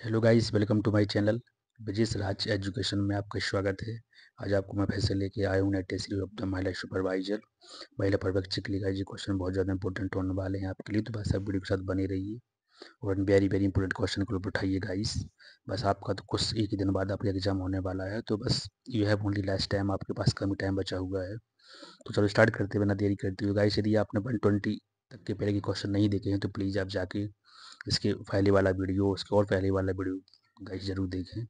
Hello guys, welcome to my channel. Brajesh Raj education में आपका स्वागत है। आज आपको मैं फिर से लेके आया हूँ नेट सीरीज ऑफ द महिला सुपरवाइजर, महिला पर्यवेक्षक के लिए। गाइस ये क्वेश्चन बहुत ज़्यादा इंपॉर्टेंट होने वाले हैं आपके लिए, तो बस आप वीडियो के साथ बने रहिए और वेरी वेरी इंपॉर्टेंट क्वेश्चन को उठाइए गाइस। बस आपका तो कुछ एक ही दिन बाद आपका एग्जाम होने वाला है, तो बस you have only last time, आपके पास कम ही टाइम बचा हुआ है। तो चलो स्टार्ट करते हुए ना देरी करते हुए गाइस, यदि आपने 120 तक के पहले के क्वेश्चन नहीं देखे हैं तो प्लीज़ आप जाके इसके पहले वाला वीडियो, उसके और पहले वाला वीडियो गाइस ज़रूर देखें।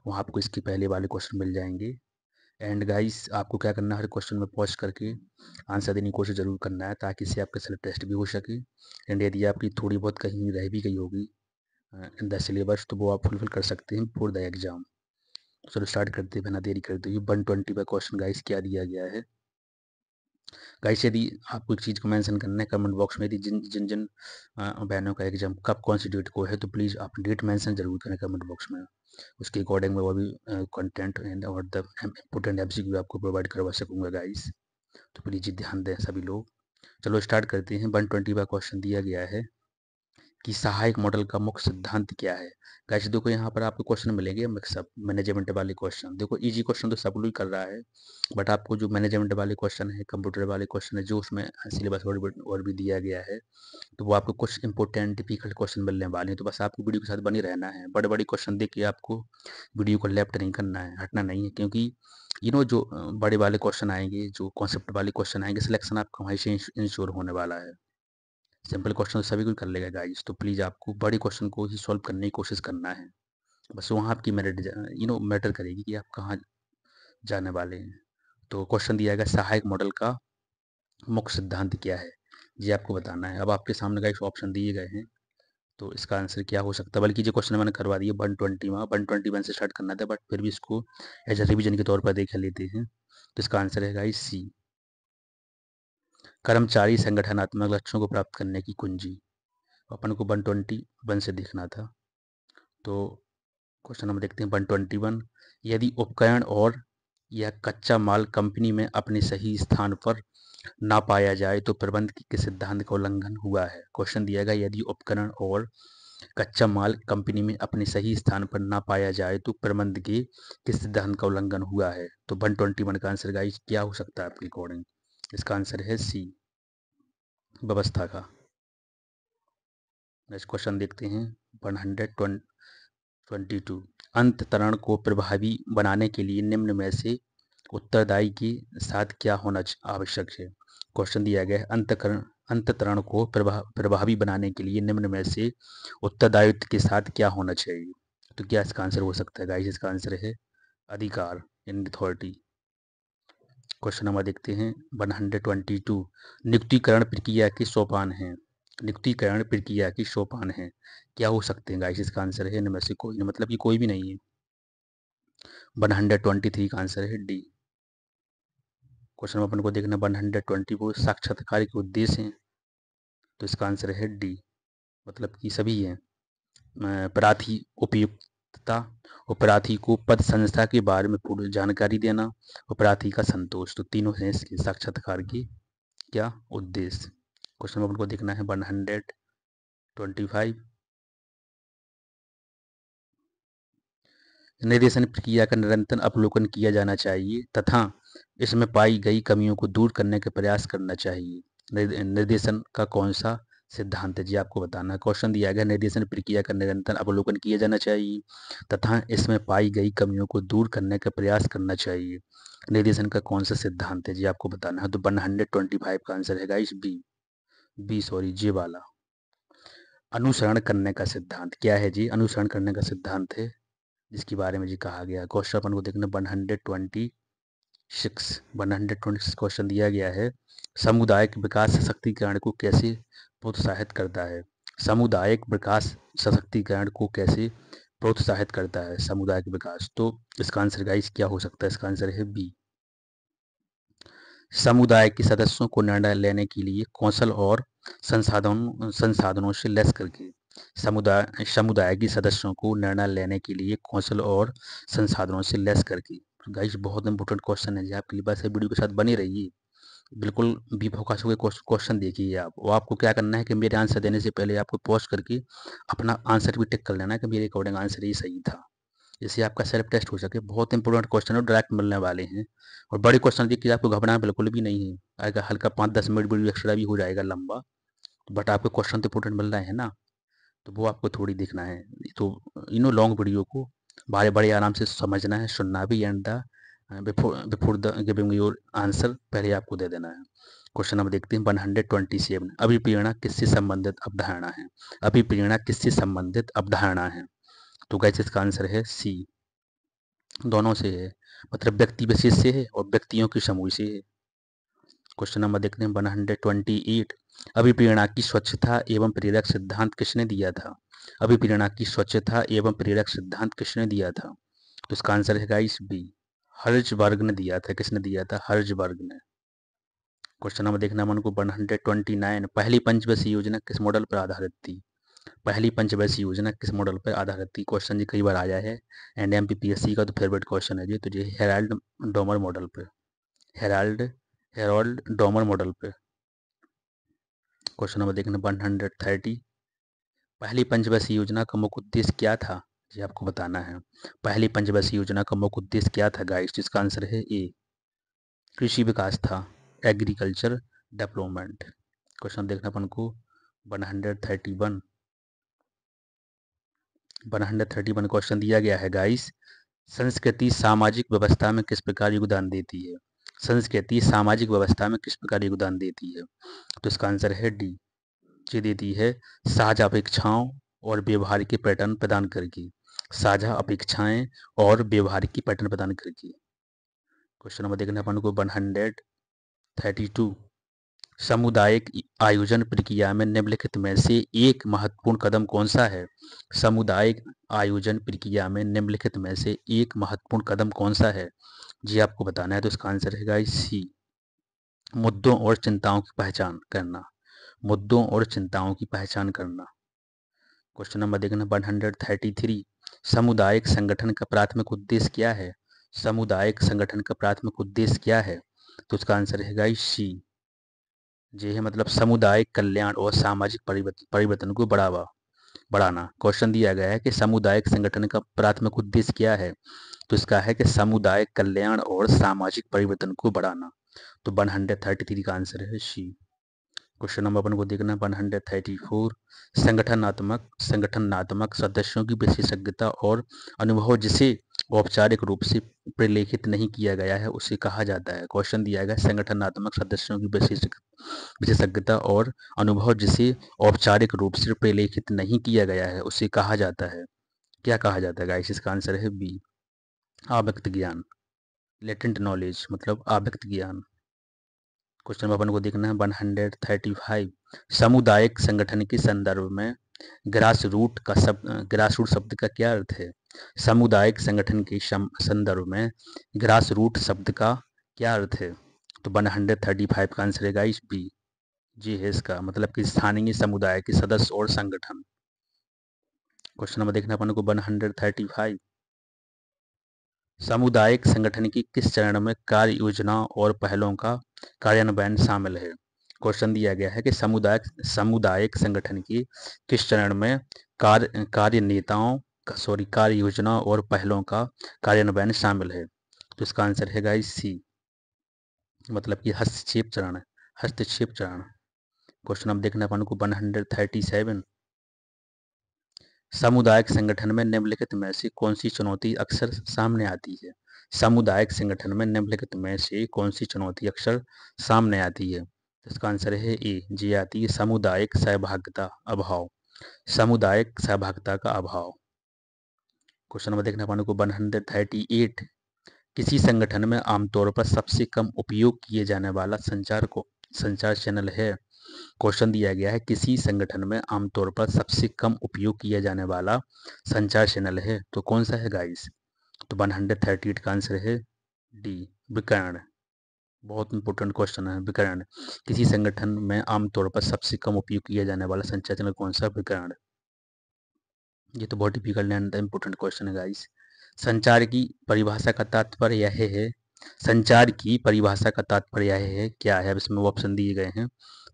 वहाँ आपको इसके पहले वाले क्वेश्चन मिल जाएंगे। एंड गाइस आपको क्या करना है, हर क्वेश्चन में पॉज करके आंसर देने की कोशिश ज़रूर करना है, ताकि इससे आपका सेल्फ टेस्ट भी हो सके। एंड यदि आपकी थोड़ी बहुत कहीं रह भी गई होगी इन द सिलेबस, तो वो आप फुलफिल कर सकते हैं फॉर द एग्जाम। चलो स्टार्ट करते हैं बिना देरी करते हुए। 120 का क्वेश्चन गाइस क्या दिया गया है। गाइस यदि आपको एक चीज़ को मेंशन करना है कमेंट बॉक्स में, यदि जिन जिन जिन बहनों का एग्जाम कब कौन सी डेट को है, तो प्लीज़ आप डेट मेंशन जरूर करें कमेंट बॉक्स में। उसके अकॉर्डिंग मैं वो भी कंटेंट एंड और द इम्पोर्टेंट एमसीक्यू आपको प्रोवाइड करवा सकूंगा गाइस। तो प्लीज़ ध्यान दें सभी लोग। चलो स्टार्ट करते हैं। 120 का क्वेश्चन दिया गया है कि सहायक मॉडल का मुख्य सिद्धांत क्या है। गाइस देखो यहाँ पर आपको क्वेश्चन मिलेंगे मिक्सअप मैनेजमेंट वाले क्वेश्चन। देखो इजी क्वेश्चन तो सब लोग कर रहा है, बट आपको जो मैनेजमेंट वाले क्वेश्चन है, कंप्यूटर वाले क्वेश्चन है, जो उसमें सिलेबस और भी दिया गया है, तो वो आपको कुछ इंपॉर्टेंट डिफिकल्ट क्वेश्चन मिलने वाले हैं। तो बस आपको वीडियो के साथ बने रहना है। बड़े बड़े क्वेश्चन देख के आपको वीडियो को लेफ्ट नहीं करना है, हटना नहीं है, क्योंकि जो बड़े वाले क्वेश्चन आएंगे, जो कॉन्सेप्ट वाले क्वेश्चन आएंगे, सिलेक्शन आपका वहीं से इंश्योर होने वाला है। सिंपल क्वेश्चन तो सभी कोई कर लेगा गाइस, तो प्लीज़ आपको बड़े क्वेश्चन को ही सॉल्व करने की कोशिश करना है। बस वहाँ आपकी मेरिट मैटर करेगी कि आप कहाँ जाने वाले हैं। तो क्वेश्चन दिया गया सहायक मॉडल का मुख्य सिद्धांत क्या है, ये आपको बताना है। अब आपके सामने गाइस ऑप्शन दिए गए हैं, तो इसका आंसर क्या हो सकता है। बल्कि ये क्वेश्चन मैंने करवा दिया 120 में, 121 से स्टार्ट करना था, बट फिर भी इसको एज ए रिविजन के तौर पर देख लेते हैं। तो इसका आंसर है गाइस सी, कर्मचारी संगठनात्मक लक्ष्यों को प्राप्त करने की कुंजी। अपन को 121 से देखना था। तो क्वेश्चन नंबर देखते हैं 121। यदि उपकरण और यह कच्चा माल कंपनी में अपने सही स्थान पर ना पाया जाए तो प्रबंध के सिद्धांत का उल्लंघन हुआ है। क्वेश्चन दिया गया यदि उपकरण और कच्चा माल कंपनी में अपने सही स्थान पर ना पाया जाए तो प्रबंध के किस सिद्धांत का उल्लंघन हुआ है। तो 121 का आंसर गाइस क्या हो सकता है आपके अकॉर्डिंग। इसका आंसर है सी, व्यवस्था का। नेक्स्ट क्वेश्चन देखते हैं 122। अंतःकरण को प्रभावी बनाने के लिए निम्न में से उत्तरदायी के साथ क्या होना आवश्यक है। क्वेश्चन दिया गया है अंतःकरण को प्रभावी बनाने के लिए निम्न में से उत्तरदायित्व के साथ क्या होना चाहिए। तो क्या इसका आंसर हो सकता है गाइस। इसका आंसर है अधिकार, इन अथॉरिटी। क्वेश्चन नंबर देखते हैं 122। नियुक्तिकरण प्रक्रिया के सोपान हैं। नियुक्तिकरण प्रक्रिया के सोपान हैं, क्या हो सकते हैं गाइस। इसका आंसर है इनमें से कोई, मतलब ये कोई भी नहीं है। 123 का आंसर है डी। क्वेश्चन अपन को देखना 124 साक्षात्कार के उद्देश्य हैं, तो इसका आंसर है डी, मतलब कि सभी हैं। प्रार्थी उपयुक्तता, अपराधी को पद संस्था के बारे में पूर्ण जानकारी देना, अपराधी का संतोष, तो तीनों हैं इसके साक्षात्कार के क्या उद्देश्य। क्वेश्चन अपन को देखना है 125। निर्देशन प्रक्रिया का निरंतर अवलोकन किया जाना चाहिए तथा इसमें पाई गई कमियों को दूर करने का प्रयास करना चाहिए। निर्देशन का कौन सा सिद्धांत है जी, आपको बताना है। क्वेश्चन दिया गया निर्देशन प्रक्रिया का निरंतर अवलोकन किया जाना चाहिए तथा इसमें पाई गई कमियों को दूर करने का प्रयास करना चाहिए। निर्देशन का कौन सा सिद्धांत है जी, आपको बताना है। तो 125 का आंसर है गाइस बी, सॉरी जे वाला। अनुसरण करने का सिद्धांत क्या है जी। अनुसरण करने का सिद्धांत है जिसके बारे में जी कहा गया है। क्वेश्चन अपन को देखना 126 क्वेश्चन दिया गया है सामुदायिक विकास सशक्तिकरण को कैसे प्रोत्साहित करता है। सामुदायिक विकास सशक्तिकरण को कैसे प्रोत्साहित करता है सामुदायिक विकास। तो इसका आंसर गाइस क्या हो सकता है। इसका आंसर है बी, समुदाय के सदस्यों को निर्णय लेने के लिए कौशल और संसाधनों से लैस करके। समुदाय समुदाय के सदस्यों को निर्णय लेने के लिए कौशल और संसाधनों से लैस करके। गाइस बहुत इंपॉर्टेंट क्वेश्चन है जी आपके लिए, बस वीडियो के साथ बने रहिए बिल्कुल बी फोकस होकर क्वेश्चन देखिए आप। वो आपको क्या करना है कि मेरे आंसर देने से पहले आपको पॉज करके अपना आंसर भी टिक कर लेना है कि मेरे अकॉर्डिंग आंसर ही सही था, जिससे आपका सेल्फ टेस्ट हो सके। बहुत इंपॉर्टेंट क्वेश्चन है, डायरेक्ट मिलने वाले हैं। और बड़े क्वेश्चन देख के आपको घबराना बिल्कुल भी नहीं है। अगर हल्का 5-10 मिनट वीडियो एक्स्ट्रा भी हो जाएगा लंबा, बट आपको क्वेश्चन तो इंपॉर्टेंट मिल रहा है ना, तो वो आपको थोड़ी देखना है। तो लॉन्ग वीडियो को बड़े बड़े आराम से समझना है, सुनना भी, and the before the giving your answer पहले आपको दे देना है। क्वेश्चन नंबर देखते हैं 127। अभिप्रेरणा किससे संबंधित अवधारणा है? अभिप्रेरणा किससे संबंधित अवधारणा है? तो गाइस इसका आंसर है सी, दोनों से है। मतलब व्यक्ति विशेष से है और व्यक्तियों के समूह से है। क्वेश्चन नंबर देखते हैं 128। अभिप्रेरणा की स्वच्छता एवं प्रेरक सिद्धांत किसने दिया था? अभिप्रेरणा की स्वच्छता एवं प्रेरक सिद्धांत किसने दिया था? तो इसका आंसर है गाइस बी, हर्ज़बर्ग ने दिया था। किसने दिया था? हर्ज़बर्ग ने। क्वेश्चन नंबर देखना मन को 129। पहली पंचवर्षीय योजना किस मॉडल पर आधारित थी? पहली पंचवर्षीय योजना किस मॉडल पर आधारित थी? क्वेश्चन जी कई बार आया है, एंड एमपीपीएससी का तो फेवरेट क्वेश्चन है जी। तो ये हेराल्ड डोमर मॉडल पे, हेराल्ड हेरोल्ड डोमर मॉडल पे। क्वेश्चन नंबर देखना 130। पहली पंचवर्षीय योजना का मुख्य उद्देश्य क्या था? ये आपको बताना है। पहली पंचवर्षीय योजना का मुख्य उद्देश्य क्या था गाइस? जिसका आंसर है ए, कृषि विकास था, एग्रीकल्चर डेवलपमेंट। क्वेश्चन देखना अपन को 131। 131 क्वेश्चन दिया गया है गाइस, संस्कृति सामाजिक व्यवस्था में किस प्रकार योगदान देती है? संस्कृति सामाजिक व्यवस्था में किस प्रकार योगदान देती है? तो इसका आंसर है डी, ये देती है साझा अपेक्षाओं और व्यवहार के पैटर्न प्रदान करके। साझा अपेक्षाएं और व्यवहार की पैटर्न प्रदान करके। क्वेश्चन नंबर देखना अपन को 132। सामुदायिक आयोजन प्रक्रिया में निम्नलिखित में से एक महत्वपूर्ण कदम कौन सा है? सामुदायिक आयोजन प्रक्रिया में निम्नलिखित में से एक महत्वपूर्ण कदम कौन सा है? जी आपको बताना है। तो इसका आंसर है गाइस सी, मुद्दों और चिंताओं की पहचान करना। मुद्दों और चिंताओं की पहचान करना। क्वेश्चन नंबर देखना 133। सामुदायिक संगठन का प्राथमिक उद्देश्य क्या है? सामुदायिक संगठन का प्राथमिक उद्देश्य क्या है? तो इसका आंसर है गाइस सी, ये है मतलब सामुदायिक कल्याण और सामाजिक परिवर्तन को बढ़ाना। क्वेश्चन दिया गया है कि सामुदायिक संगठन का प्राथमिक उद्देश्य क्या है? तो इसका है कि सामुदायिक कल्याण और सामाजिक परिवर्तन को बढ़ाना। तो 133 का आंसर है सी। क्वेश्चन नंबर अपन को देखना 134। संगठनात्मक सदस्यों की विशेषज्ञता और अनुभव जिसे औपचारिक रूप से प्रलेखित नहीं किया गया है उसे कहा जाता है। क्वेश्चन दिया गया संगठनात्मक सदस्यों की विशेषज्ञता और अनुभव जिसे औपचारिक रूप से प्रलेखित नहीं किया गया है उसे कहा जाता है। क्या कहा जाता है गाइस? इसका आंसर है बी, आव्यक्त ज्ञान, लेटेंट नॉलेज, मतलब आव्यक्त ज्ञान। क्वेश्चन नंबर अपन को देखना है 135। सामुदायिक संगठन के संदर्भ में ग्रास रूट शब्द का क्या अर्थ है? सामुदायिक संगठन के संदर्भ में ग्रास रूट शब्द का क्या अर्थ है? तो 135 का आंसर है गाइस बी, जी है इसका मतलब कि स्थानीय समुदाय के सदस्य और संगठन। क्वेश्चन नंबर देखना अपन को 135। सामुदायिक संगठन की किस चरण में कार्य योजना और पहलों का कार्यान्वयन शामिल है? क्वेश्चन दिया गया है कि सामुदायिक संगठन की किस चरण में कार्य योजना और पहलों का कार्यान्वयन शामिल है? तो इसका आंसर है गाइस सी, मतलब कि हस्तक्षेप चरण। हस्तक्षेप चरण। क्वेश्चन अब देखना अपन को 137। सामुदायिक संगठन में निम्नलिखित में से कौन सी चुनौती अक्सर सामने आती है? सामुदायिक संगठन में निम्नलिखित में से कौन सी चुनौती अक्सर सामने आती है? इसका आंसर है ए, जी आती है सामुदायिक सहभागिता अभाव। सामुदायिक सहभागिता का अभाव। क्वेश्चन नंबर देखना अपन को 138। किसी संगठन में आमतौर पर सबसे कम उपयोग किए जाने वाला संचार चैनल है? क्वेश्चन दिया गया है किसी संगठन में आमतौर पर सबसे कम उपयोग किया जाने वाला संचार चैनल है, तो कौन सा है गाइस? तो 138 का आंसर है डी, विकर्ण। बहुत इंपॉर्टेंट क्वेश्चन है विकर्ण। किसी संगठन में आमतौर पर सबसे कम उपयोग किया जाने वाला संचार चैनल कौन सा? विकर्ण। ये तो बहुत डिफिकल्ट एंड इम्पोर्टेंट क्वेश्चन है गाइस। संचार की परिभाषा का तात्पर्य यह है संचार की परिभाषा का तात्पर्य है क्या है? अब इसमें ऑप्शन दिए गए हैं,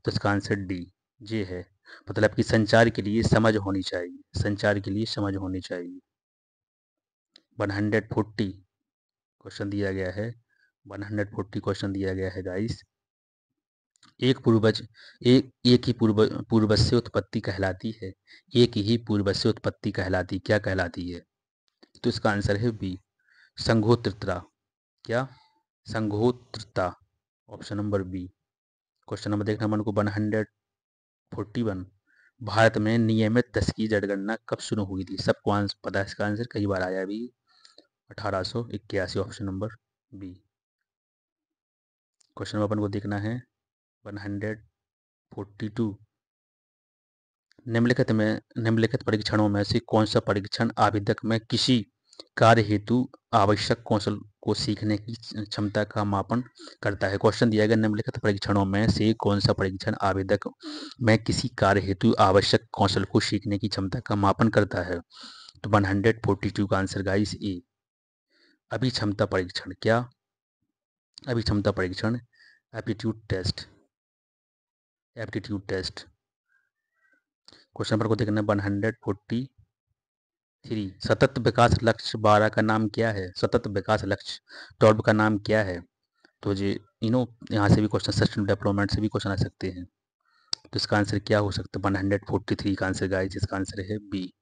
तो इसका आंसर डी जे है। मतलब कि संचार के लिए समझ होनी चाहिए, संचार के लिए समझ होनी चाहिए। 140 क्वेश्चन दिया गया है, 140 क्वेश्चन दिया गया है गाइस। एक पूर्वज एक ही पूर्वज से उत्पत्ति कहलाती है, एक ही पूर्वज से उत्पत्ति कहलाती, क्या कहलाती है? तो इसका आंसर है बी, संघोत्तरता। क्या? संघोत्तरता, option number B. Question number देखना मन को 141। भारत में नियमित 10 की जनगणना कब शुरू हुई थी? सबको पता है इसका आंसर, कई बार आया अभी। 1881, option number B. Question number अपन को देखना है 142। निम्नलिखित परीक्षणों में से कौन सा परीक्षण आवेदक में किसी कार्य हेतु आवश्यक कौशल को सीखने की क्षमता का मापन करता है? क्वेश्चन दिया गया, निम्नलिखित परीक्षणों में से कौन सा परीक्षण आवेदक में किसी कार्य हेतु आवश्यक कौशल को सीखने की क्षमता का मापन करता है? तो 142 का आंसर गाइस ए, अभिक्षमता परीक्षण। क्या? अभिक्षमता परीक्षण, aptitude test, aptitude test. Question number को देखना 143। सतत विकास लक्ष्य 12 का नाम क्या है? सतत विकास लक्ष्य 12 का नाम क्या है? तो ये यहाँ से भी क्वेश्चन, सस्टेनेबल डेवलपमेंट से भी क्वेश्चन आ सकते हैं। तो इसका आंसर क्या हो सकता है? 143 का आंसर गाइस, इसका आंसर है बी,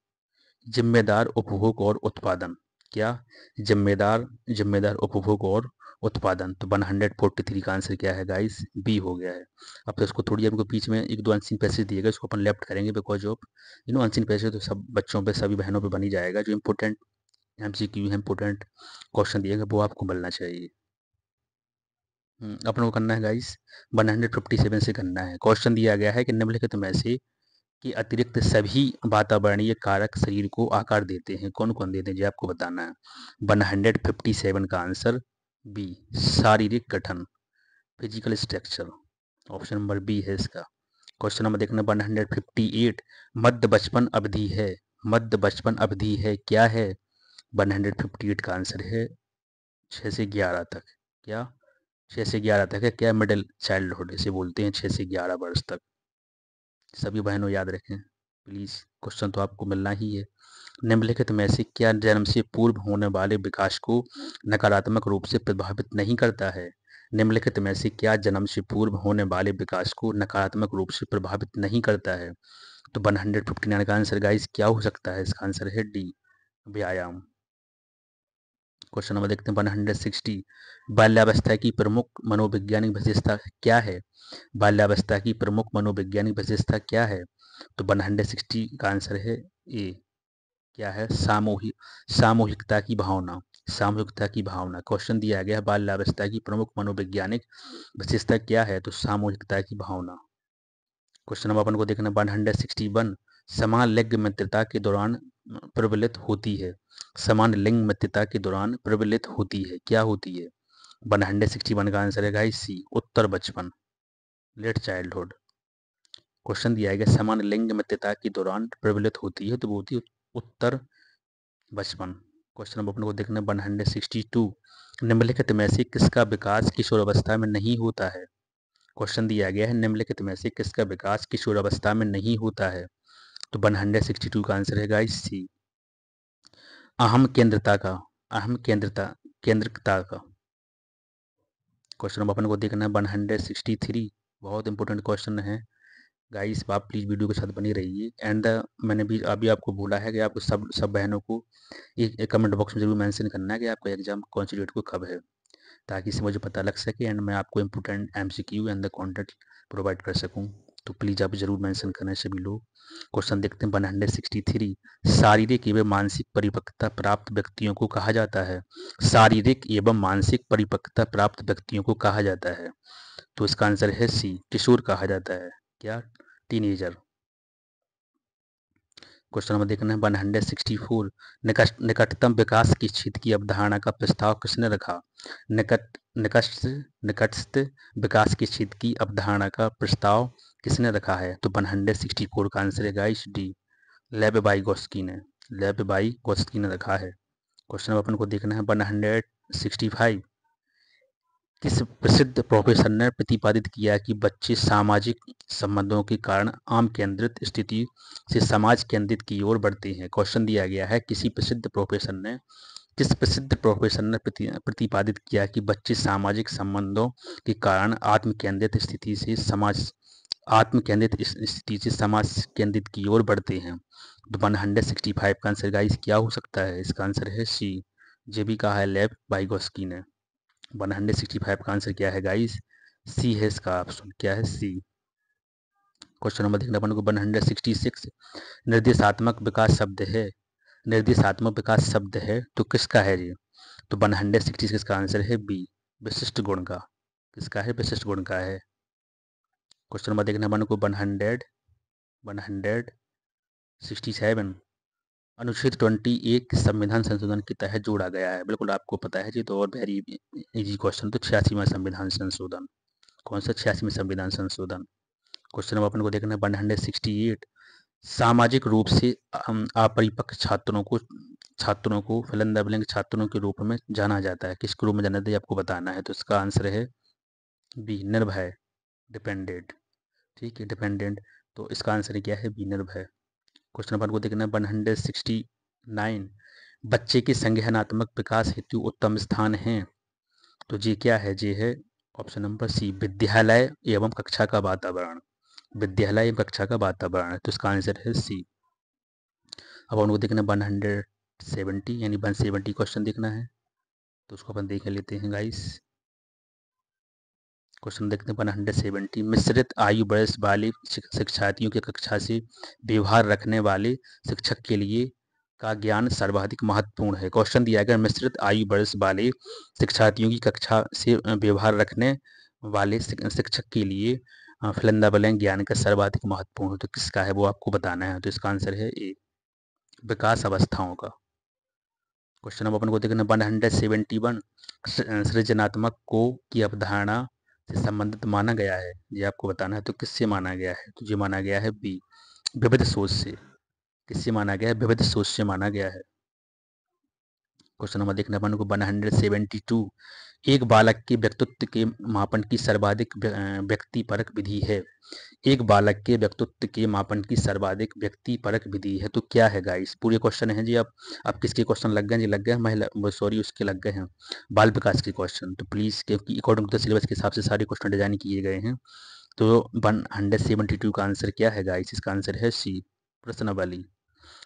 जिम्मेदार उपभोग और उत्पादन। क्या? जिम्मेदार जिम्मेदार उपभोग और उत्पादन। तो 143 का आंसर क्या है गाइस? बी हो गया है। अब तो इसको थोड़ी, हमको बीच में एक दो अनसीन पैसेज दिए गए, इसको अपन लेफ्ट करेंगे बिकॉज ऑफ अनसीन पैसेज तो सब बच्चों पे, सभी बहनों पे बनी जाएगा। जो इंपॉर्टेंट एमसीक्यू है, इंपॉर्टेंट क्वेश्चन दिएगा, वो आपको मिलना चाहिए। अपन को करना है गाइस 157 से करना है। क्वेश्चन दिया गया है कि निम्नलिखित में से के अतिरिक्त सभी वातावरणीय कारक शरीर को आकार देते हैं, कौन कौन देते हैं जी आपको बताना है। 157 का आंसर बी, शारीरिक गठन, physical structure, option number B है इसका। क्वेश्चन नंबर देखना 158, मध्य बचपन अवधि है, मध्य बचपन अवधि है क्या है? 158 का आंसर है 6 से 11 तक। क्या? 6 से 11 तक है क्या? मिडिल चाइल्डहुड इसे बोलते हैं, 6 से 11 वर्ष तक। सभी बहनों याद रखें प्लीज़, क्वेश्चन तो आपको मिलना ही है। निम्नलिखित में से क्या जन्म से पूर्व होने वाले विकास को नकारात्मक रूप से प्रभावित नहीं करता है? निम्नलिखित में से क्या जन्म से पूर्व होने वाले विकास को नकारात्मक रूप से प्रभावित नहीं करता है? तो 159 का आंसर गाइस क्या हो सकता है? इसका आंसर है डी, व्यायाम। क्वेश्चन नंबर देखते हैं 160, बाल्यावस्था की प्रमुख मनोवैज्ञानिक विशेषता क्या है? बाल्यावस्था की प्रमुख मनोवैज्ञानिक विशेषता क्या है? तो 160 का आंसर है ए, क्या है? सामूहिकता की भावना, सामूहिकता की भावना। क्वेश्चन दिया गया है बाल्यावस्था की प्रमुख मनोवैज्ञानिक विशेषता क्या है? तो सामूहिकता की भावना। क्वेश्चन नंबर अपन को देखना 161, समान लिंग मित्रता के दौरान प्रबलित होती है, समान लिंग मित्रता के दौरान प्रबलित होती है, क्या होती है? 161 का आंसर है गाइस सी, उत्तर बचपन, लेट चाइल्डहुड। क्वेश्चन दिया गया समान लिंग मित्रता के दौरान प्रबलित होती है, तो वो होती है उत्तर बचपन। क्वेश्चन नंबर अपन को देखना 162, निम्नलिखित में से किसका विकास किशोरावस्था में नहीं होता है? क्वेश्चन दिया गया है निम्नलिखित में से किसका विकास किशोरावस्था में नहीं होता है? तो 162 का आंसर है गाइस सी, अहम केंद्रता का, अहम केंद्रता का। क्वेश्चन नंबर अपन को देखना है 163, बहुत इंपॉर्टेंट क्वेश्चन है गाइस, आप प्लीज़ वीडियो के साथ बनी रहिए। एंड मैंने भी अभी आपको बोला है कि आपको सब बहनों को एक कमेंट बॉक्स में जरूर मेंशन करना है कि आपका एग्जाम कौन सी डेट को कब है, ताकि इससे मुझे पता लग सके एंड मैं आपको important MCQ and the content provide कर सकूं। तो प्लीज़ आप जरूर मेंशन करें सभी लोग। क्वेश्चन देखते हैं 163, शारीरिक एवं मानसिक परिपक्वता प्राप्त व्यक्तियों को कहा जाता है, शारीरिक एवं मानसिक परिपक्वता प्राप्त व्यक्तियों को कहा जाता है? तो इसका आंसर है सी, किशोर कहा जाता है। क्या? टीनेजर। क्वेश्चन नंबर देखना है 164, निकटतम विकास की स्थिति की अवधारणा का प्रस्ताव किसने रखा? निकटस्थ विकास की स्थिति की अवधारणा का प्रस्ताव किसने रखा है? तो 164 का आंसर है गाइस डी, लेब-वाइगोत्स्की ने, लेब-वाइगोत्स्की ने रखा है। क्वेश्चन अपन को देखना है 165, किस प्रसिद्ध प्रोफेसर ने प्रतिपादित किया कि बच्चे सामाजिक संबंधों के कारण आम केंद्रित स्थिति से समाज केंद्रित की ओर बढ़ते हैं। क्वेश्चन दिया गया है किस प्रसिद्ध प्रोफेसर ने प्रतिपादित किया कि बच्चे सामाजिक संबंधों के कारण आत्म केंद्रित स्थिति से समाज केंद्रित की ओर बढ़ते हैं। तो 165 का आंसर गाइस क्या हो सकता है? इसका आंसर है सी, जे भी कहा है लेव वाइगोस्की ने। 165 का आंसर क्या है गाइस? सी है इसका ऑप्शन, क्या है? सी। क्वेश्चन नंबर देखना अपन को 166, निर्देशात्मक विकास शब्द है तो किसका है ये? तो 166 का आंसर है बी, विशिष्ट गुण का। किसका है? विशिष्ट गुण का है। क्वेश्चन नंबर देखना अपन को 167, अनुच्छेद 28 किस संविधान संशोधन के तहत जोड़ा गया है? बिल्कुल आपको पता है जी, तो और वेरी इजी क्वेश्चन, तो 86वां संविधान संशोधन। कौन सा? 86वां संविधान संशोधन। क्वेश्चन नंबर अपन को देखना है 168, सामाजिक रूप से अपरिपक्व छात्रों को फिल इन द ब्लैंक छात्रों के रूप में जाना जाता है। किसके रूप में जाना जाता है आपको बताना है। तो इसका आंसर है बी, निर्भय, डिपेंडेंट। ठीक है, डिपेंडेंट। तो इसका आंसर क्या है? बी, निर्भय। क्वेश्चन नंबर को देखना है 169, बच्चे के संज्ञानात्मक विकास हेतु उत्तम स्थान है। तो जी क्या है? जी है ऑप्शन नंबर सी, विद्यालय एवं कक्षा का वातावरण। विद्यालय एवं कक्षा का वातावरण, तो इसका आंसर है सी। अब उनको देखना 170 यानी 170 क्वेश्चन देखना है, तो उसको अपन देख लेते हैं गाइस। क्वेश्चन देखते हैं 170, मिश्रित आयु वर्ष वाले शिक्षार्थियों की कक्षा से व्यवहार रखने वाले शिक्षक के लिए का ज्ञान सर्वाधिक महत्वपूर्ण है। क्वेश्चन दिया गया, मिश्रित आयु वर्ष वाले शिक्षार्थियों की कक्षा से व्यवहार रखने वाले शिक्षक के लिए फिल इन द ब्लैंक ज्ञान का सर्वाधिक महत्वपूर्ण, तो किसका है वो आपको बताना है। तो इसका आंसर है ए, विकास अवस्थाओं का। क्वेश्चन नंबर अपन को देखना 171, सृजनात्मक को की अवधारणा से संबंधित माना गया है, ये आपको बताना है। तो किससे माना गया है? तो ये माना गया है बी, विविध सोच से। किससे माना गया है? विविध सोच से माना गया है। क्वेश्चन नंबर देखना अपन को 172, एक बालक के व्यक्तित्व के मापन की सर्वाधिक व्यक्तिपरक विधि है। एक बालक के व्यक्तित्व के मापन की सर्वाधिक व्यक्तिपरक विधि है, तो क्या है गाइस? पूरे क्वेश्चन है जी। अब किसके क्वेश्चन लग गए जी? लग गए महिला, सॉरी उसके लग गए हैं बाल विकास के क्वेश्चन। तो प्लीज़, क्योंकि अकॉर्डिंग टू द सिलेबस के हिसाब से सारे क्वेश्चन डिजाइन किए गए हैं। तो 172 का आंसर क्या है गाइस? इसका आंसर है सी, प्रश्नावली।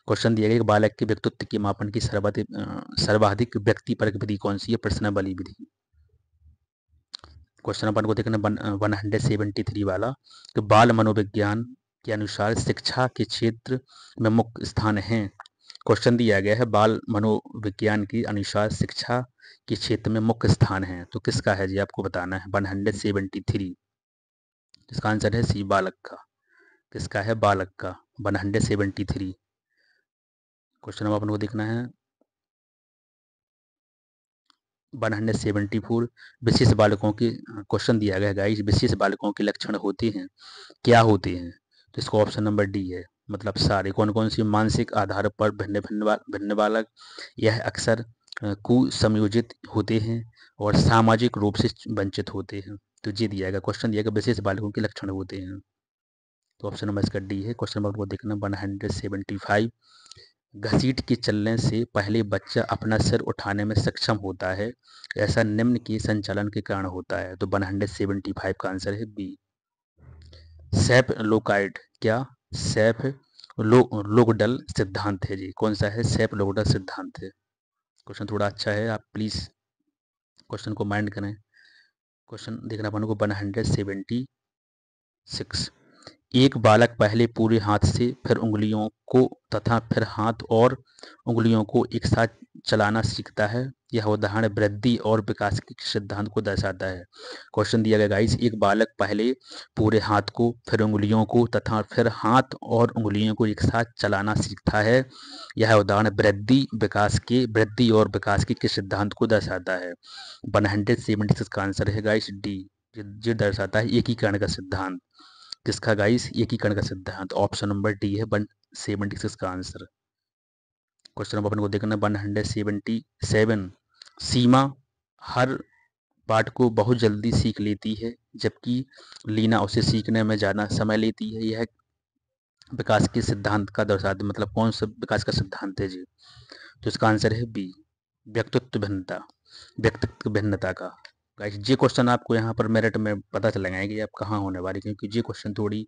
क्वेश्चन दिया गया कि बालक के व्यक्तित्व के मापन की सर्वाधिक व्यक्तिपरक विधि कौन सी है? प्रश्नावली विधि। क्वेश्चन अपन को देखना 173 वाला, तो बाल मनोविज्ञान के अनुसार शिक्षा के क्षेत्र में मुख्य स्थान है। क्वेश्चन दिया गया है बाल मनोविज्ञान के अनुसार शिक्षा के क्षेत्र में मुख्य स्थान है, तो किसका है जी? आपको बताना है। 173, इसका आंसर है सी, बालक का। किसका है? बालक का, 173। क्वेश्चन नंबर अपन को देखना है 174, विशेष बालकों के क्वेश्चन दिया गया है गाइस, विशेष बालकों के लक्षण होते हैं, क्या होते हैं? तो इसका ऑप्शन नंबर डी है, मतलब सारे। कौन कौन सी? मानसिक आधार पर भिन्न बालक, यह अक्सर कुसंयोजित होते हैं और सामाजिक रूप से वंचित होते हैं। तो ये दिया गया, क्वेश्चन दिया गया विशेष बालकों के लक्षण होते हैं, तो ऑप्शन नंबर इसका डी है। क्वेश्चन नंबर को देखना 175, घसीट के चलने से पहले बच्चा अपना सिर उठाने में सक्षम होता है, ऐसा निम्न के संचालन के कारण होता है। तो 175 का आंसर है बी, सेफ लोकाइड। क्या? सेफ लोगडल सिद्धांत है जी। कौन सा है? सेफ लोगडल सिद्धांत है। क्वेश्चन थोड़ा अच्छा है, आप प्लीज क्वेश्चन को माइंड करें। क्वेश्चन देखना अपन को 176, एक बालक पहले पूरे हाथ से, फिर उंगलियों को तथा फिर हाथ और उंगलियों को एक साथ चलाना सीखता है। यह उदाहरण वृद्धि और विकास के सिद्धांत को दर्शाता है। क्वेश्चन दिया गया गाइस, एक बालक पहले पूरे हाथ को, फिर उंगलियों को तथा फिर हाथ और उंगलियों को एक साथ चलाना सीखता है। यह उदाहरण वृद्धि और विकास के किस सिद्धांत को दर्शाता है? 176 का आंसर है गाइस डी, जो दर्शाता है एकीकरण का सिद्धांत। किसका गाइस? एकीकरण का सिद्धांत। ऑप्शन नंबर डी है 176 का आंसर। क्वेश्चन नंबर अपन को देखना 177, सीमा हर पाठ को बहुत जल्दी सीख लेती है, जबकि लीना उसे सीखने में ज़्यादा समय लेती है। यह विकास के सिद्धांत का दर्शाते, मतलब कौन सा विकास का सिद्धांत है जी? तो इसका आंसर है बी, व्यक्तित्व भिन्नता, व्यक्तित्व भिन्नता का। गाइस ये क्वेश्चन आपको यहाँ पर मेरिट में पता चलेगा कि आप कहाँ होने वाले, क्योंकि ये क्वेश्चन थोड़ी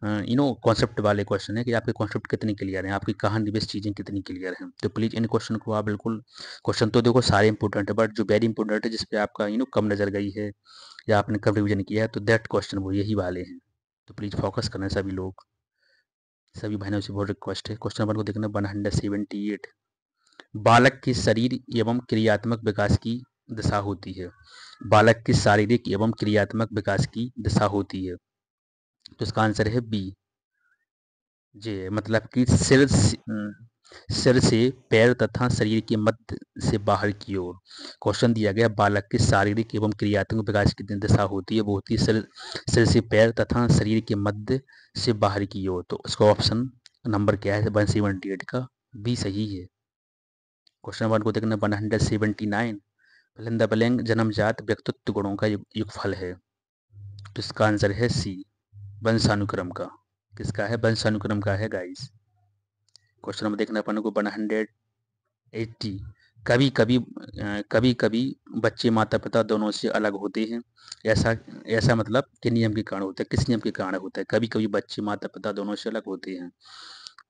कॉन्सेप्ट वाले क्वेश्चन है कि आपके कॉन्सेप्ट कितनी क्लियर हैं, आपकी कहानी बेस्ड चीज़ें कितनी क्लियर हैं। तो प्लीज़ इन क्वेश्चन को आप बिल्कुल, क्वेश्चन तो देखो सारे इंपॉर्टेंट है, बट जो वेरी इंपॉर्टेंट है, जिसपे आपका कम नज़र गई है या आपने कम रिविजन किया है, तो दैट क्वेश्चन वो यही वाले हैं। तो प्लीज़ फोकस करना सभी लोग, सभी बहनों से बहुत रिक्वेस्ट है। क्वेश्चन नंबर को देखना 178। बालक के शरीर एवं क्रियात्मक विकास की दशा होती है। बालक के शारीरिक एवं क्रियात्मक विकास की दशा होती है। तो इसका आंसर है बी, जे मतलब कि सिर से पैर तथा शरीर के मध्य से बाहर की ओर। क्वेश्चन दिया गया बालक के शारीरिक एवं क्रियात्मक विकास की दशा होती है, वो होती है सिर से पैर तथा शरीर के मध्य से बाहर की ओर। तो इसका ऑप्शन नंबर क्या है 178 का, बी सही है। क्वेश्चन नंबर को देखना 179। फिलिंद द ब्लैंक जन्मजात व्यक्तित्व गुणों का युगफल है। तो इसका आंसर है सी, वंशानुक्रम का। किसका है? वंशानुक्रम का है गाइस। क्वेश्चन नंबर देखना अपन को 180। कभी कभी बच्चे माता पिता दोनों से अलग होते हैं। ऐसा ऐसा मतलब कि नियम के कारण होता है, किस नियम के कारण होता है? कभी कभी बच्चे माता पिता दोनों से अलग होते हैं।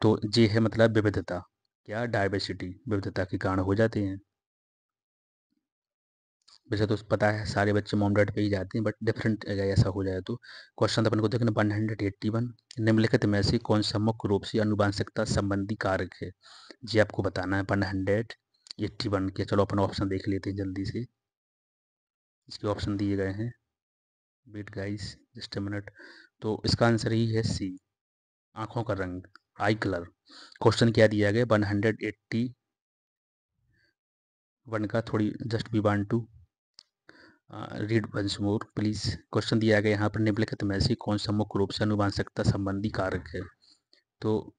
तो ये है मतलब विविधता, क्या डाइवर्सिटी, विविधता के कारण हो जाते हैं। वैसे तो पता है सारे बच्चे मॉम डैड पे ही जाते हैं, बट डिफरेंट अगर ऐसा हो जाए तो। क्वेश्चन अपन को देखना 181। निम्नलिखित में से कौन सा मुख्य रूप से अनुवांशिकता संबंधी कारक है? जी आपको बताना है 181 के। चलो अपन ऑप्शन देख लेते हैं जल्दी से। इसके ऑप्शन दिए गए हैं, wait guys just a minute. तो इसका आंसर ही है सी, आंखों का रंग, आई कलर। क्वेश्चन क्या दिया गया 181 का, थोड़ी just we want to read once more please. Question दिया गया यहाँ पर निम्नलिखित में से कौन सा मुख्य रूप से अनुवांशिकता संबंधी कारक है? तो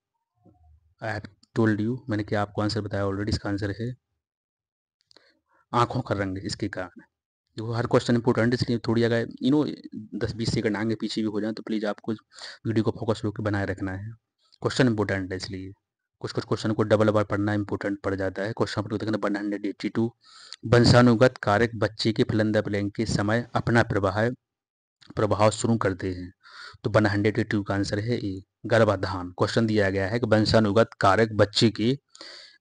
आई हैव टोल्ड यू, मैंने क्या आपको आंसर बताया ऑलरेडी। इसका आंसर है आंखों का रंग, इसके कारण। देखो हर क्वेश्चन इंपॉर्टेंट, इसलिए थोड़ी अगर 10-20 सेकंड आगे पीछे भी हो जाए तो प्लीज़ आपको वीडियो को फोकस होकर बनाए रखना है। क्वेश्चन इंपॉर्टेंट है, इसलिए कुछ कुछ क्वेश्चन को डबल बार पढ़ना इंपॉर्टेंट पड़ जाता है। क्वेश्चन पर देखना 182। वंशानुगत कारक बच्चे के फलन दबलेंग के समय अपना प्रभाव शुरू करते हैं। तो 182 का आंसर है ए, गर्भाधान। क्वेश्चन दिया गया है कि वंशानुगत कारक बच्चे के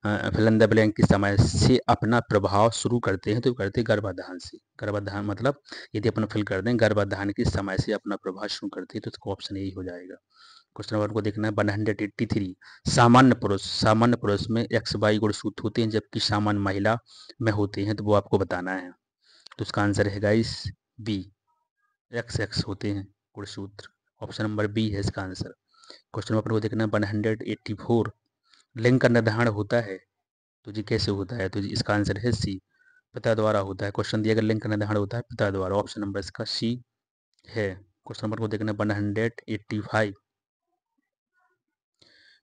फिलंद ब्लैंक के समय से अपना प्रभाव शुरू करते हैं, तो करते हैं गर्भाधान से। गर्भाधान मतलब यदि अपन फिल कर दें गर्भाधान के समय से अपना प्रभाव शुरू करते हैं, तो इसका ऑप्शन यही हो जाएगा। क्वेश्चन नंबर को देखना है 183। सामान्य पुरुष में एक्स वाई गुणसूत्र होते हैं, जबकि सामान्य महिला में होते हैं, तो वो आपको बताना है। तो इसका आंसर है गाइस बी, एक्स एक्स होते हैं गुणसूत्र। ऑप्शन नंबर बी है इसका आंसर। क्वेश्चन नंबर को देखना है 184। लिंग का निर्धारण होता है, तो जी कैसे होता है? तो जी इसका आंसर है सी, पिता द्वारा होता है। क्वेश्चन दिया गया लिंग का निर्धारण होता है पिता द्वारा, ऑप्शन नंबर इसका सी है। क्वेश्चन नंबर को देखना 185।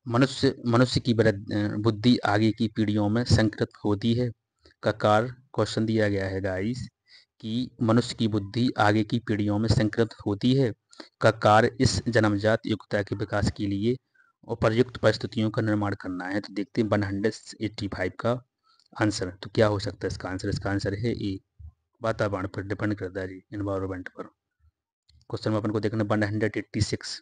मनुष्य की बुद्धि आगे की पीढ़ियों में संकृत होती है का कार्य। क्वेश्चन दिया गया है गाइस कि मनुष्य की बुद्धि आगे की पीढ़ियों में संकृत होती है का कार्य इस जन्मजात योग्यता के विकास के लिए उपयुक्त परिस्थितियों का निर्माण करना है। तो देखते हैं 185 का आंसर। तो क्या हो सकता है इसका आंसर? इसका आंसर है ए, वातावरण पर डिपेंड करता है जी, इन्वायरमेंट पर। क्वेश्चन में अपन को देखना 186।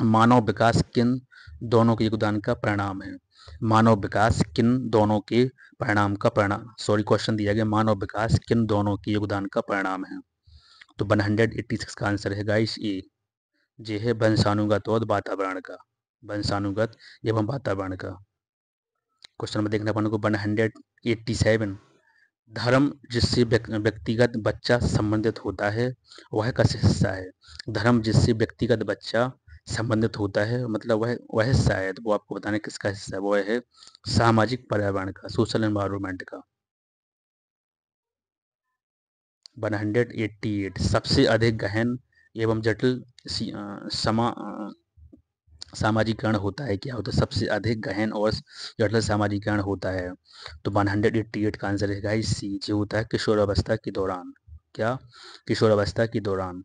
मानव विकास किन दोनों के योगदान का परिणाम है? मानव विकास किन दोनों के परिणाम का परिणाम, सॉरी क्वेश्चन दिया गया मानव विकास किन दोनों के योगदान का परिणाम है? तो 186 का आंसर है गाइस ए, जे है वंशानुगत और वातावरण का, वंशानुगत एवं वातावरण का। क्वेश्चन में देखना अपन को 187। धर्म जिससे व्यक्तिगत बच्चा संबंधित होता है वह किस हिस्सा है? धर्म जिससे व्यक्तिगत बच्चा संबंधित होता है, मतलब वह हिस्सा है, तो वो आपको बताना है किसका हिस्सा है। वो है सामाजिक पर्यावरण का, सोशल एनवायरनमेंट का। 188। सबसे अधिक गहन एवं जटिल सामाजिकरण होता है, क्या होता है? सबसे अधिक गहन और जटिल सामाजिकरण होता है। तो 188 का आंसर है गाइस सी, जो होता है किशोर अवस्था के दौरान। क्या? किशोरावस्था के दौरान।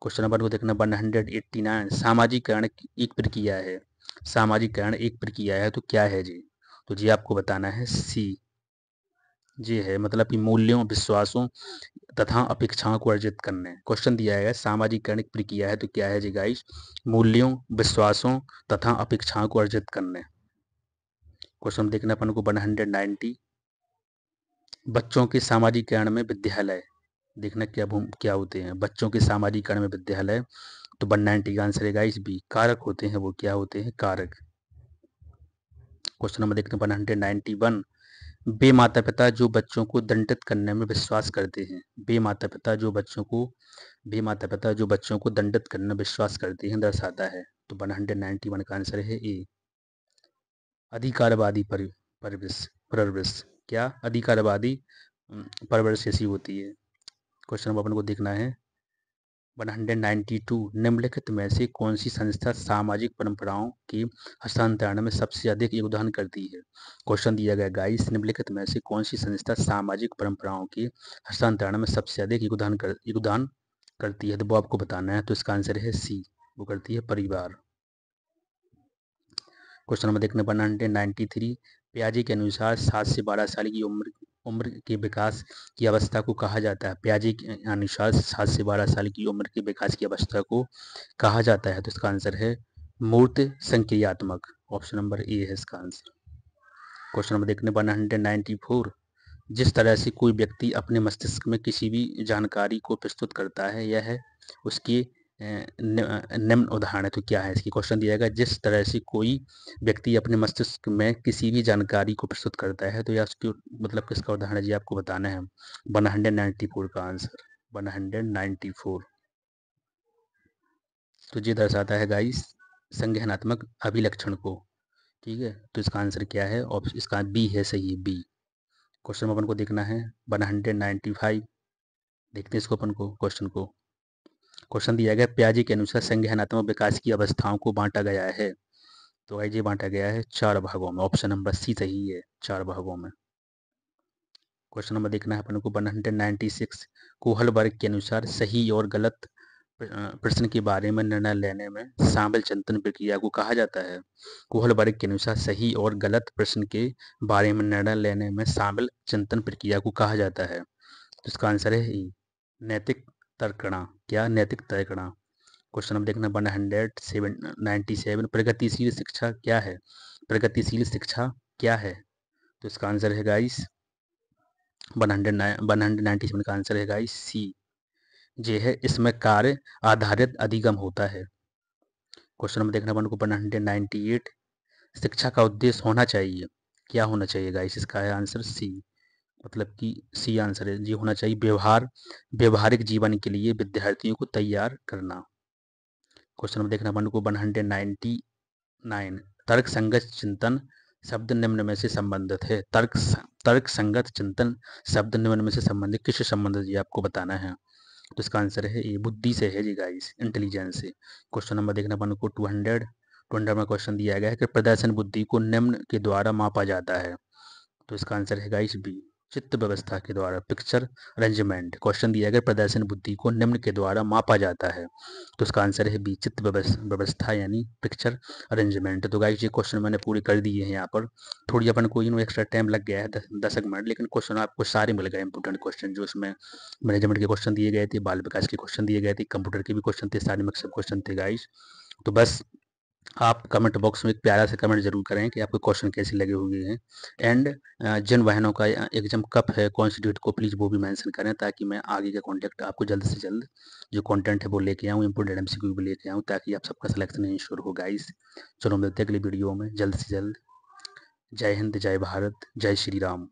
क्वेश्चन नंबर को देखना 189। सामाजिकरण एक प्रक्रिया है। सामाजिकरण एक प्रक्रिया है तो क्या है जी? तो जी आपको बताना है सी। जी है मतलब कि मूल्यों, विश्वासों तथा अपेक्षाओं को अर्जित करने। क्वेश्चन दिया है सामाजिकरण एक प्रक्रिया है तो क्या है जी गाइस? मूल्यों, विश्वासों तथा अपेक्षाओं को अर्जित करने। क्वेश्चन देखना अपन को 190। बच्चों के सामाजिकरण में विद्यालय। देखना क्या होते हैं बच्चों के सामाजिकरण में विद्यालय। तो 190 का आंसर है गाइस बी। कारक होते हैं, वो क्या होते हैं? कारक। क्वेश्चन नंबर देखते हैं 191। वे माता पिता जो बच्चों को दंडित करने में विश्वास करते हैं। वे माता पिता जो बच्चों को दंडित करने में विश्वास करते हैं दर्शाता है। तो 191 का आंसर है ए। अधिकारवादी परवरिश परवरिश। क्या? अधिकारवादी परवरिश ऐसी होती है। क्वेश्चन नंबर अपन को देखना है 192। निम्नलिखित में से कौन सी संस्था सामाजिक परंपराओं के हस्तांतरण में सबसे अधिक योगदान करती है? क्वेश्चन दिया गया गाइस, निम्नलिखित में से कौन सी संस्था सामाजिक परंपराओं के हस्तांतरण में सबसे अधिक योगदान करती है? तो वो आपको बताना है। तो इसका आंसर है सी, वो करती है परिवार। क्वेश्चन नंबर देखने 193। पियाजे के अनुसार 7 से 12 साल की उम्र के विकास की अवस्था को कहा जाता है। पियाजे के अनुसार 7 से 12 साल की उम्र के विकास की अवस्था को कहा जाता है। तो इसका आंसर है मूर्त संक्रियात्मक। ऑप्शन नंबर ए है इसका आंसर। क्वेश्चन नंबर देखने 194। जिस तरह से कोई व्यक्ति अपने मस्तिष्क में किसी भी जानकारी को प्रस्तुत करता है, यह है उसकी निम्न उदाहरण है। तो क्या है इसकी? क्वेश्चन दिया गया जिस तरह से कोई व्यक्ति अपने मस्तिष्क में किसी भी जानकारी को प्रस्तुत करता है, तो यह उसकी मतलब किसका उदाहरण है जी? आपको बताना है 194 का आंसर। 194। तो ये दर्शाता है गाइस संज्ञानात्मक अभिलक्षण को। ठीक है, तो इसका आंसर क्या है? ऑप्शन इसका बी है, सही है बी। क्वेश्चन अपन को देखना है 195। देखते हैं इसको अपन को क्वेश्चन को। क्वेश्चन दिया गया पियाजे के अनुसार संज्ञानात्मक विकास की अवस्थाओं को बांटा गया है। तो गाइस ये बांटा गया है 4 भागों में। ऑप्शन नंबर सी सही है, 4 भागों में। क्वेश्चन नंबर देखना है अपन को 196। कोहल वर्ग के अनुसार सही और गलत प्रश्न के बारे में निर्णय लेने में शामिल चिंतन प्रक्रिया को कहा जाता है। कोहल वर्ग के अनुसार सही और गलत प्रश्न के बारे में निर्णय लेने में शामिल चिंतन प्रक्रिया को कहा जाता है। तो इसका आंसर है ई, नैतिक तर्कणा। क्या? नैतिक तर्कणा। क्वेश्चन नंबर देखना 197। प्रगतिशील शिक्षा क्या है? प्रगतिशील शिक्षा क्या है? तो इसका आंसर है गाइस 197 का आंसर है गाइस सी। जे है इसमें कार्य आधारित अधिगम होता है। क्वेश्चन नंबर देखना अपन को 198। शिक्षा का उद्देश्य होना चाहिए। क्या होना चाहिए गाइस? इसका है आंसर सी, मतलब कि सी आंसर है जी। होना चाहिए व्यवहारिक जीवन के लिए विद्यार्थियों को तैयार करना। क्वेश्चन नंबर देखना अपन को 199। तर्क संगत चिंतन शब्द निम्न में से संबंधित है। तर्क संगत चिंतन शब्द निम्न में से संबंधित किससे संबंधित ये आपको बताना है। तो इसका आंसर है ये बुद्धि से है जी गाइस, इंटेलिजेंस से। क्वेश्चन नंबर देखना अपन को 200 में क्वेश्चन दिया गया है कि प्रदर्शन बुद्धि को निम्न के द्वारा मापा जाता है। तो इसका आंसर है गाइस बी, चित्त व्यवस्था के द्वारा, पिक्चर अरेंजमेंट। क्वेश्चन दिया गया प्रदर्शन बुद्धि को निम्न के द्वारा मापा जाता है। तो इसका आंसर है बी, चित्त व्यवस्था यानी पिक्चर अरेंजमेंट। तो गाइस ये क्वेश्चन मैंने पूरे कर दिए हैं। यहाँ पर थोड़ी अपन को एक्स्ट्रा टाइम लग गया है 10 मिनट, लेकिन क्वेश्चन आपको सारे मिल गए इंपोर्टेंट क्वेश्चन। जो उसमें मैनेजमेंट के क्वेश्चन दिए गए थे, बाल विकास के क्वेश्चन दिए गए थे, कंप्यूटर के भी क्वेश्चन थे, सारे मिक्सअप क्वेश्चन थे गाइस। तो बस आप कमेंट बॉक्स में एक प्यारा सा कमेंट जरूर करें कि आपको क्वेश्चन कैसे लगे हुए हैं। एंड जिन बहनों का एग्जाम कब है, कौन सी डेट को, प्लीज़ वो भी मेंशन करें ताकि मैं आगे का कॉन्टेक्ट आपको जल्द से जल्द जो कंटेंट है वो लेके आऊँ, इंपोर्टेंट एमसीक्यू भी लेके आऊँ, ताकि आप सबका सिलेक्शन इंश्योर हो गाइस। चलो मिलते हैं अगली वीडियो में जल्द से जल्द। जय हिंद, जय भारत, जय श्री राम।